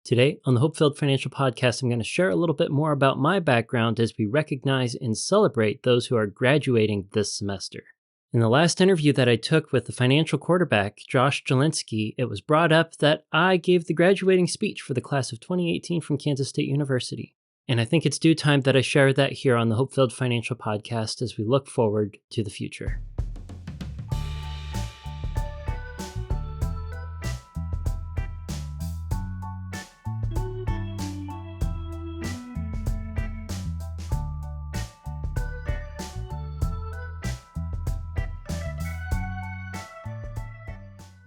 Today on the HopeFilled Financial Podcast, I'm going to share a little bit more about my background as we recognize and celebrate those who are graduating this semester. In the last interview that I took with the financial quarterback, Josh Jalinski, it was brought up that I gave the graduating speech for the class of 2018 from Kansas State University. And I think it's due time that I share that here on the HopeFilled Financial Podcast as we look forward to the future.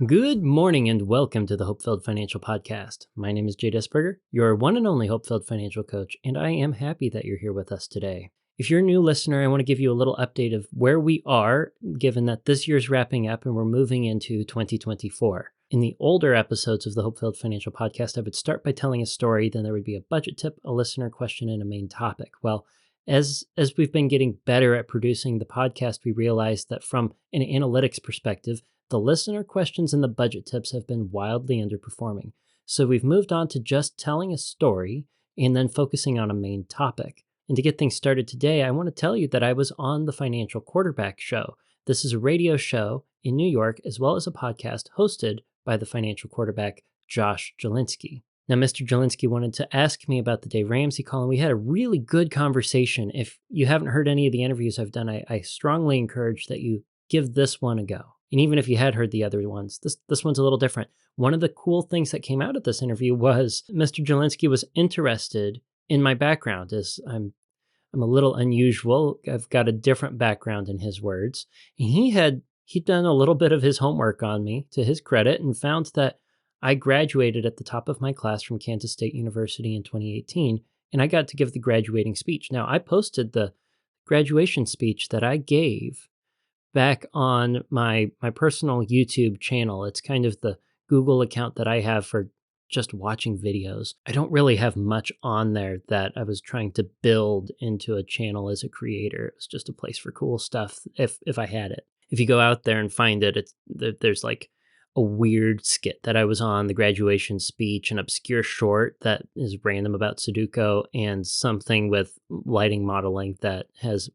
Good morning and welcome to the HopeFilled Financial Podcast. My name is Jay Desberger, your one and only HopeFilled Financial Coach, and I am happy that you're here with us today. If you're a new listener, I want to give you a little update of where we are, given that this year's wrapping up and we're moving into 2024. In the older episodes of the HopeFilled Financial Podcast, I would start by telling a story, then there would be a budget tip, a listener question, and a main topic. Well, as we've been getting better at producing the podcast, we realized that from an analytics perspective, the listener questions and the budget tips have been wildly underperforming. So we've moved on to just telling a story and then focusing on a main topic. And to get things started today, I want to tell you that I was on the Financial Quarterback Show. This is a radio show in New York, as well as a podcast hosted by the financial quarterback, Josh Jalinski. Now, Mr. Jalinski wanted to ask me about the Dave Ramsey call, and we had a really good conversation. If you haven't heard any of the interviews I've done, I strongly encourage that you give this one a go. And even if you had heard the other ones, this one's a little different. One of the cool things that came out of this interview was Mr. Jalinski was interested in my background, as I'm a little unusual. I've got a different background in his words. And he'd done a little bit of his homework on me, to his credit, and found that I graduated at the top of my class from Kansas State University in 2018, and I got to give the graduating speech. Now, I posted the graduation speech that I gave back on my personal YouTube channel. It's kind of the Google account that I have for just watching videos. I don't really have much on there that I was trying to build into a channel as a creator. It was just a place for cool stuff if I had it. If you go out there and find it, there's like a weird skit that I was on, the graduation speech, an obscure short that is random about Sudoku, and something with lighting modeling that has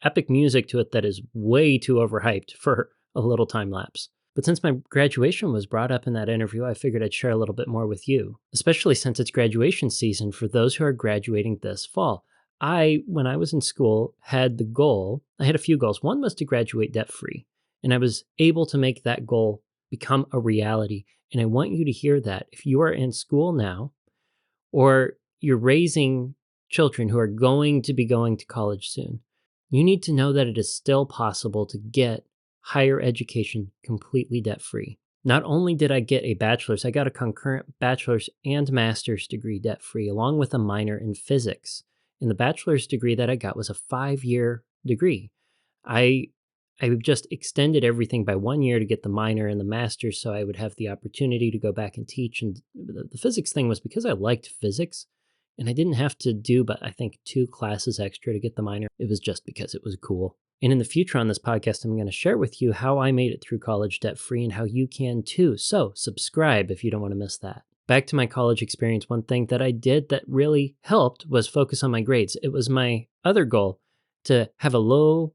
epic music to it that is way too overhyped for a little time lapse. But since my graduation was brought up in that interview, I figured I'd share a little bit more with you, especially since it's graduation season for those who are graduating this fall. When I was in school, had the goal, I had a few goals. One was to graduate debt-free, and I was able to make that goal become a reality. And I want you to hear that. If you are in school now, or you're raising children who are going to be going to college soon, you need to know that it is still possible to get higher education completely debt-free. Not only did I get a bachelor's, I got a concurrent bachelor's and master's degree debt-free, along with a minor in physics. And the bachelor's degree that I got was a 5-year degree. I just extended everything by 1 year to get the minor and the master's, so I would have the opportunity to go back and teach. And the physics thing was because I liked physics, and I didn't have to do, but I think 2 classes extra to get the minor. It was just because it was cool. And in the future on this podcast, I'm going to share with you how I made it through college debt-free and how you can too. So subscribe if you don't want to miss that. Back to my college experience, one thing that I did that really helped was focus on my grades. It was my other goal to have a low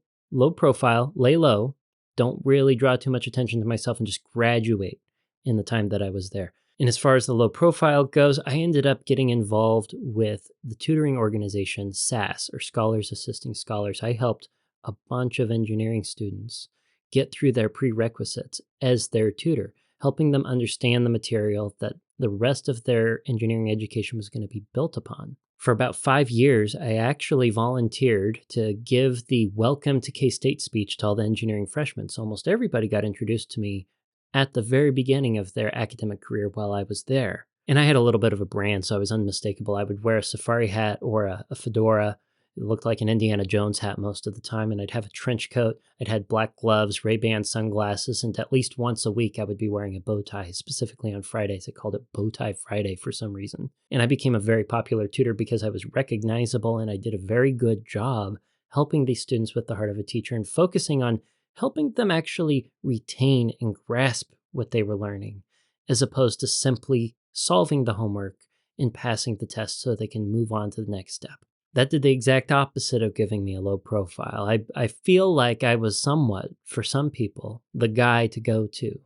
profile, lay low, don't really draw too much attention to myself, and just graduate in the time that I was there. And as far as the low profile goes, I ended up getting involved with the tutoring organization SAS, or Scholars Assisting Scholars. I helped a bunch of engineering students get through their prerequisites as their tutor, helping them understand the material that the rest of their engineering education was going to be built upon. For about 5 years, I actually volunteered to give the Welcome to K-State speech to all the engineering freshmen. So almost everybody got introduced to me at the very beginning of their academic career while I was there. And I had a little bit of a brand, so I was unmistakable. I would wear a safari hat or a fedora. It looked like an Indiana Jones hat most of the time, and I'd have a trench coat. I'd had black gloves, Ray-Ban sunglasses, and at least once a week I would be wearing a bow tie, specifically on Fridays. I called it Bow Tie Friday for some reason. And I became a very popular tutor because I was recognizable, and I did a very good job helping these students with the heart of a teacher and focusing on helping them actually retain and grasp what they were learning, as opposed to simply solving the homework and passing the test so they can move on to the next step. That did the exact opposite of giving me a low profile. I feel like I was somewhat, for some people, the guy to go to.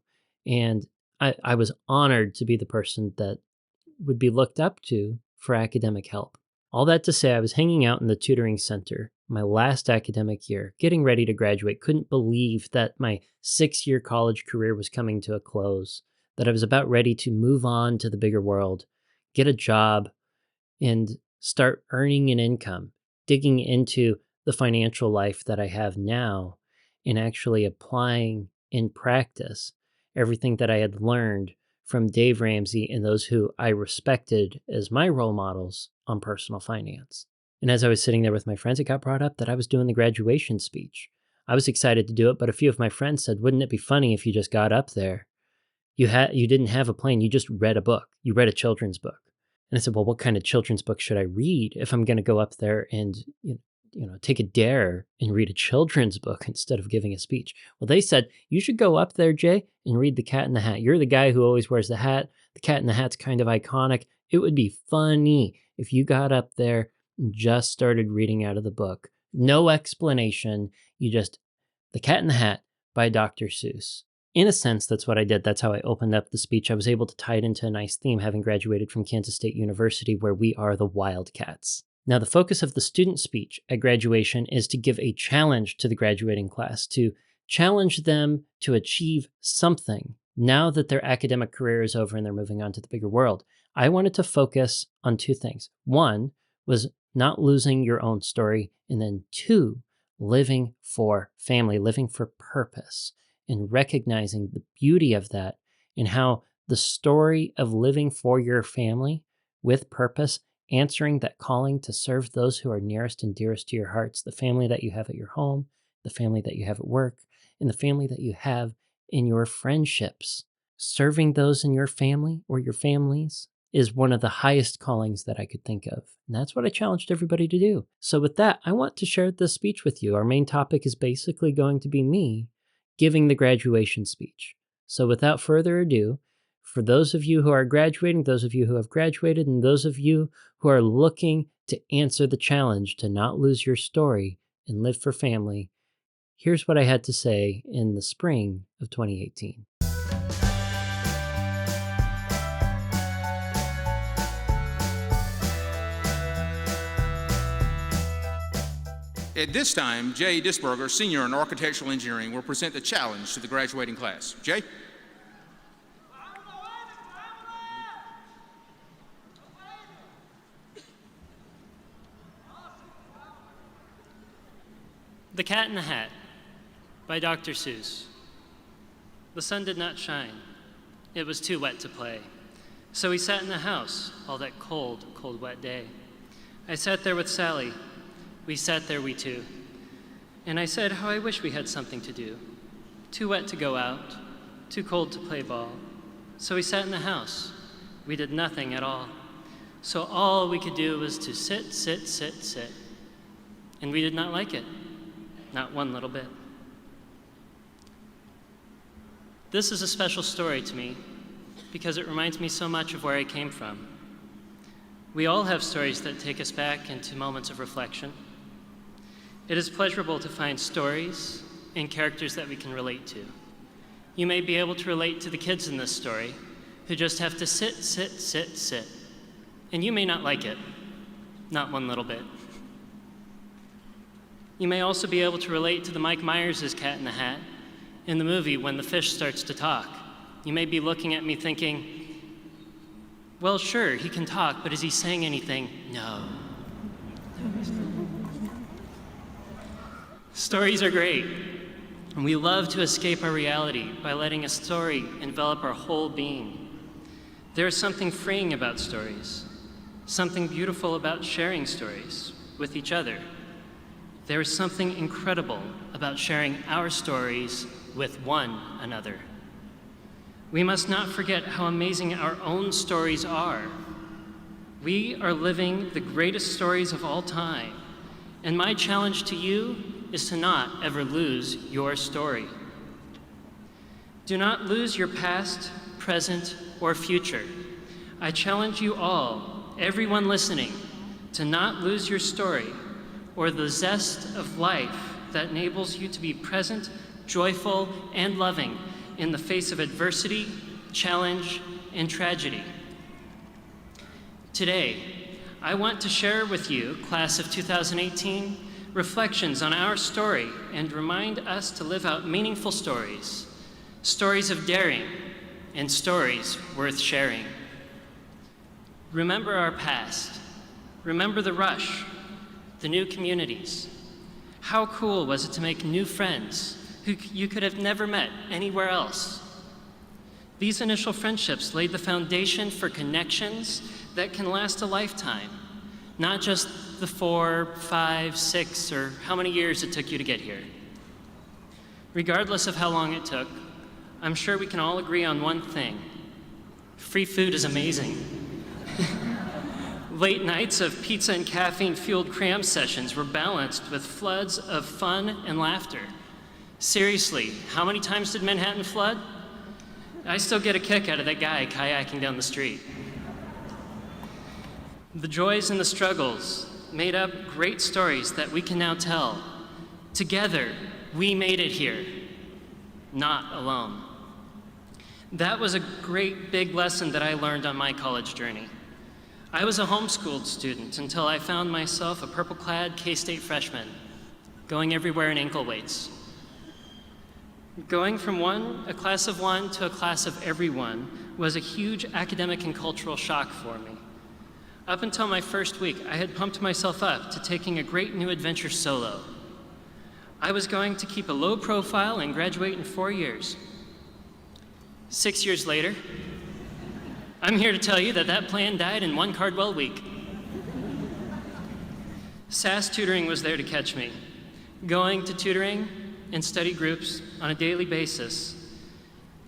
And I was honored to be the person that would be looked up to for academic help. All that to say, I was hanging out in the tutoring center my last academic year, getting ready to graduate. Couldn't believe that my 6-year college career was coming to a close, that I was about ready to move on to the bigger world, get a job, and start earning an income, digging into the financial life that I have now, and actually applying in practice everything that I had learned from Dave Ramsey and those who I respected as my role models on personal finance. And as I was sitting there with my friends, it got brought up that I was doing the graduation speech. I was excited to do it, but a few of my friends said, wouldn't it be funny if you just got up there? You didn't have a plan, you just read a book. You read a children's book. And I said, well, what kind of children's book should I read if I'm going to go up there and take a dare and read a children's book instead of giving a speech? Well, they said, you should go up there, Jay, and read The Cat in the Hat. You're the guy who always wears the hat. The Cat in the Hat's kind of iconic. It would be funny if you got up there and just started reading out of the book. No explanation. You just, The Cat in the Hat by Dr. Seuss. In a sense, that's what I did. That's how I opened up the speech. I was able to tie it into a nice theme, having graduated from Kansas State University, where we are the Wildcats. Now, the focus of the student speech at graduation is to give a challenge to the graduating class, to challenge them to achieve something now that their academic career is over and they're moving on to the bigger world. I wanted to focus on 2 things. 1 was not losing your own story, and then 2, living for family, living for purpose, and recognizing the beauty of that and how the story of living for your family with purpose, answering that calling to serve those who are nearest and dearest to your hearts, the family that you have at your home, the family that you have at work, and the family that you have in your friendships. Serving those in your family or your families is one of the highest callings that I could think of. And that's what I challenged everybody to do. So with that, I want to share this speech with you. Our main topic is basically going to be me giving the graduation speech. So without further ado, for those of you who are graduating, those of you who have graduated, and those of you who are looking to answer the challenge to not lose your story and live for family, here's what I had to say in the spring of 2018. At this time, Jay Disberger, Senior in Architectural Engineering, will present the challenge to the graduating class. Jay? The Cat in the Hat by Dr. Seuss. The sun did not shine. It was too wet to play. So we sat in the house all that cold, cold, wet day. I sat there with Sally. We sat there, we two. And I said how I wish we had something to do. Too wet to go out, too cold to play ball. So we sat in the house. We did nothing at all. So all we could do was to sit, sit, sit, sit. And we did not like it. Not one little bit. This is a special story to me because it reminds me so much of where I came from. We all have stories that take us back into moments of reflection. It is pleasurable to find stories and characters that we can relate to. You may be able to relate to the kids in this story who just have to sit, sit, sit, sit. And you may not like it, not one little bit. You may also be able to relate to the Mike Myers' Cat in the Hat in the movie when the fish starts to talk. You may be looking at me thinking, well, sure, he can talk, but is he saying anything? No. Stories are great, and we love to escape our reality by letting a story envelop our whole being. There is something freeing about stories, something beautiful about sharing stories with each other. There is something incredible about sharing our stories with one another. We must not forget how amazing our own stories are. We are living the greatest stories of all time, and my challenge to you is to not ever lose your story. Do not lose your past, present, or future. I challenge you all, everyone listening, to not lose your story or the zest of life that enables you to be present, joyful, and loving in the face of adversity, challenge, and tragedy. Today, I want to share with you, class of 2018, reflections on our story and remind us to live out meaningful stories, stories of daring, and stories worth sharing. Remember our past. Remember the rush, the new communities. How cool was it to make new friends who you could have never met anywhere else? These initial friendships laid the foundation for connections that can last a lifetime, not just the 4, 5, 6, or how many years it took you to get here. Regardless of how long it took, I'm sure we can all agree on one thing. Free food is amazing. Late nights of pizza and caffeine-fueled cram sessions were balanced with floods of fun and laughter. Seriously, how many times did Manhattan flood? I still get a kick out of that guy kayaking down the street. The joys and the struggles made up great stories that we can now tell. Together, we made it here, not alone. That was a great big lesson that I learned on my college journey. I was a homeschooled student until I found myself a purple-clad K-State freshman, going everywhere in ankle weights. Going from a class of one to a class of everyone was a huge academic and cultural shock for me. Up until my first week, I had pumped myself up to taking a great new adventure solo. I was going to keep a low profile and graduate in 4 years. 6 years later, I'm here to tell you that that plan died in one Cardwell week. SAS tutoring was there to catch me. Going to tutoring and study groups on a daily basis,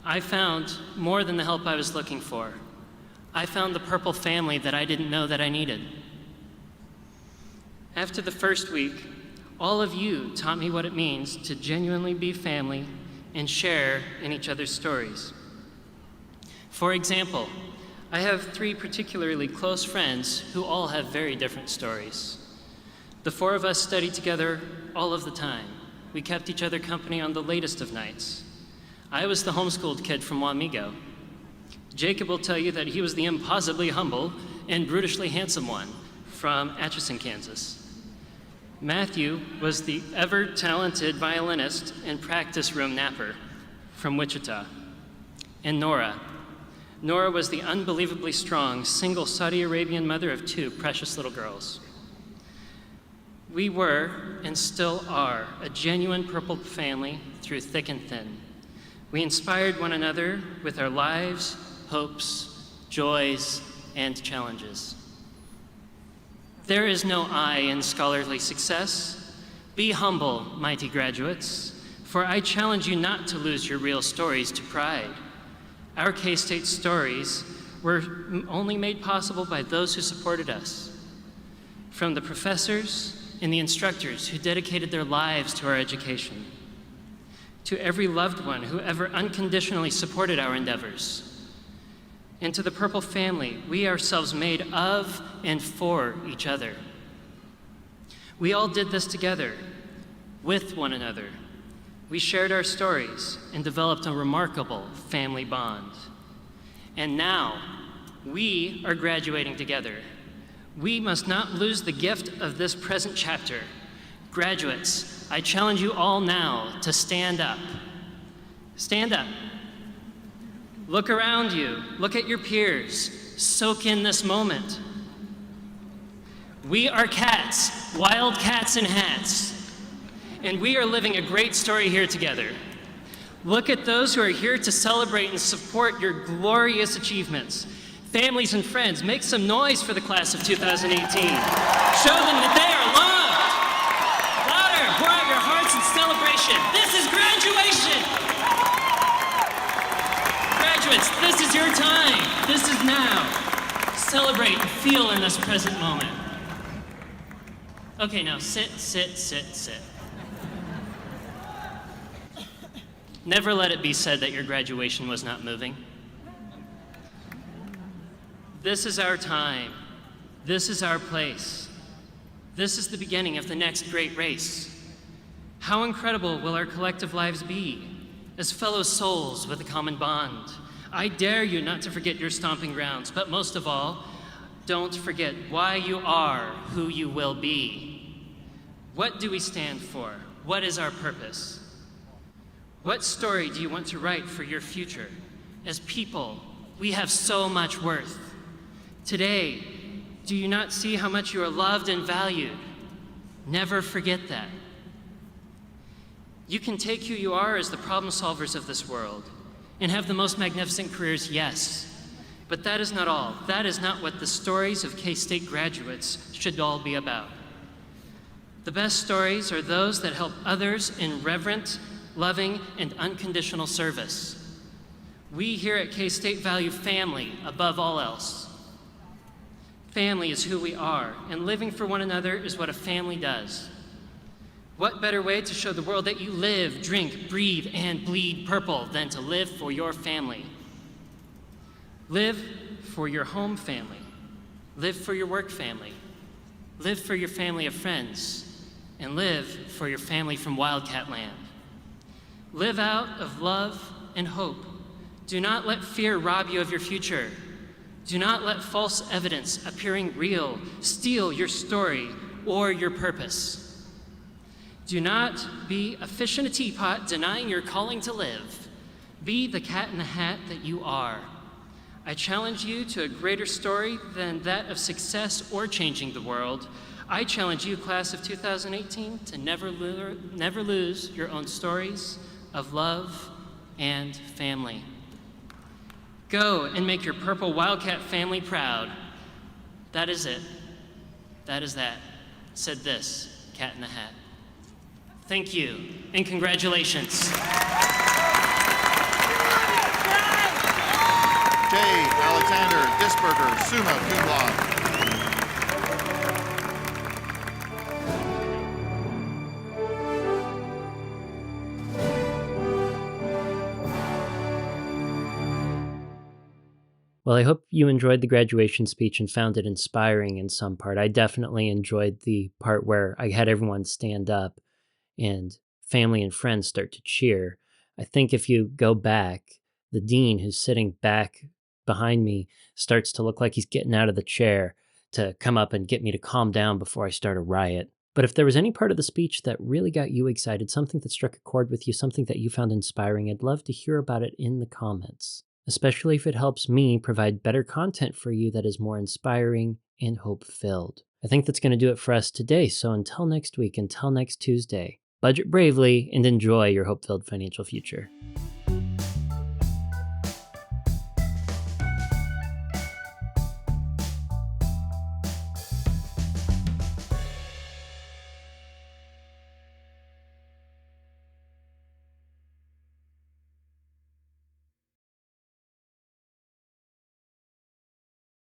I found more than the help I was looking for. I found the purple family that I didn't know that I needed. After the first week, all of you taught me what it means to genuinely be family and share in each other's stories. For example, I have 3 particularly close friends who all have very different stories. The 4 of us studied together all of the time. We kept each other company on the latest of nights. I was the homeschooled kid from Wamego. Jacob will tell you that he was the impossibly humble and brutishly handsome one from Atchison, Kansas. Matthew was the ever-talented violinist and practice room napper from Wichita. And Nora was the unbelievably strong, single Saudi Arabian mother of 2 precious little girls. We were, and still are, a genuine purple family through thick and thin. We inspired one another with our lives, hopes, joys, and challenges. There is no I in scholarly success. Be humble, mighty graduates, for I challenge you not to lose your real stories to pride. Our K-State stories were only made possible by those who supported us. From the professors and the instructors who dedicated their lives to our education, to every loved one who ever unconditionally supported our endeavors, and to the Purple family we ourselves made of and for each other. We all did this together, with one another. We shared our stories and developed a remarkable family bond. And now, we are graduating together. We must not lose the gift of this present chapter. Graduates, I challenge you all now to stand up. Stand up. Look around you. Look at your peers. Soak in this moment. We are cats, wild cats in hats. And we are living a great story here together. Look at those who are here to celebrate and support your glorious achievements. Families and friends, make some noise for the class of 2018. Show them that they are loved. Louder, pour out your hearts in celebration. This is graduation. Graduates, this is your time. This is now. Celebrate and feel in this present moment. Okay, now sit, sit, sit, sit. Never let it be said that your graduation was not moving. This is our time. This is our place. This is the beginning of the next great race. How incredible will our collective lives be as fellow souls with a common bond? I dare you not to forget your stomping grounds, but most of all, don't forget why you are who you will be. What do we stand for? What is our purpose? What story do you want to write for your future? As people, we have so much worth. Today, do you not see how much you are loved and valued? Never forget that. You can take who you are as the problem solvers of this world and have the most magnificent careers, yes. But that is not all. That is not what the stories of K-State graduates should all be about. The best stories are those that help others in reverent, loving, and unconditional service. We here at K-State value family above all else. Family is who we are, and living for one another is what a family does. What better way to show the world that you live, drink, breathe, and bleed purple than to live for your family? Live for your home family. Live for your work family. Live for your family of friends. And live for your family from Wildcat Land. Live out of love and hope. Do not let fear rob you of your future. Do not let false evidence appearing real steal your story or your purpose. Do not be a fish in a teapot denying your calling to live. Be the cat in the hat that you are. I challenge you to a greater story than that of success or changing the world. I challenge you, class of 2018, to never lose your own stories of love and family. Go and make your purple Wildcat family proud. That is it. That is that. Said this cat in the hat. Thank you, and congratulations. J. Alexander Disberger, summa cum laude. Well, I hope you enjoyed the graduation speech and found it inspiring in some part. I definitely enjoyed the part where I had everyone stand up and family and friends start to cheer. I think if you go back, the dean who's sitting back behind me starts to look like he's getting out of the chair to come up and get me to calm down before I start a riot. But if there was any part of the speech that really got you excited, something that struck a chord with you, something that you found inspiring, I'd love to hear about it in the comments, especially if it helps me provide better content for you that is more inspiring and hope-filled. I think that's going to do it for us today. So until next week, until next Tuesday, budget bravely and enjoy your hope-filled financial future.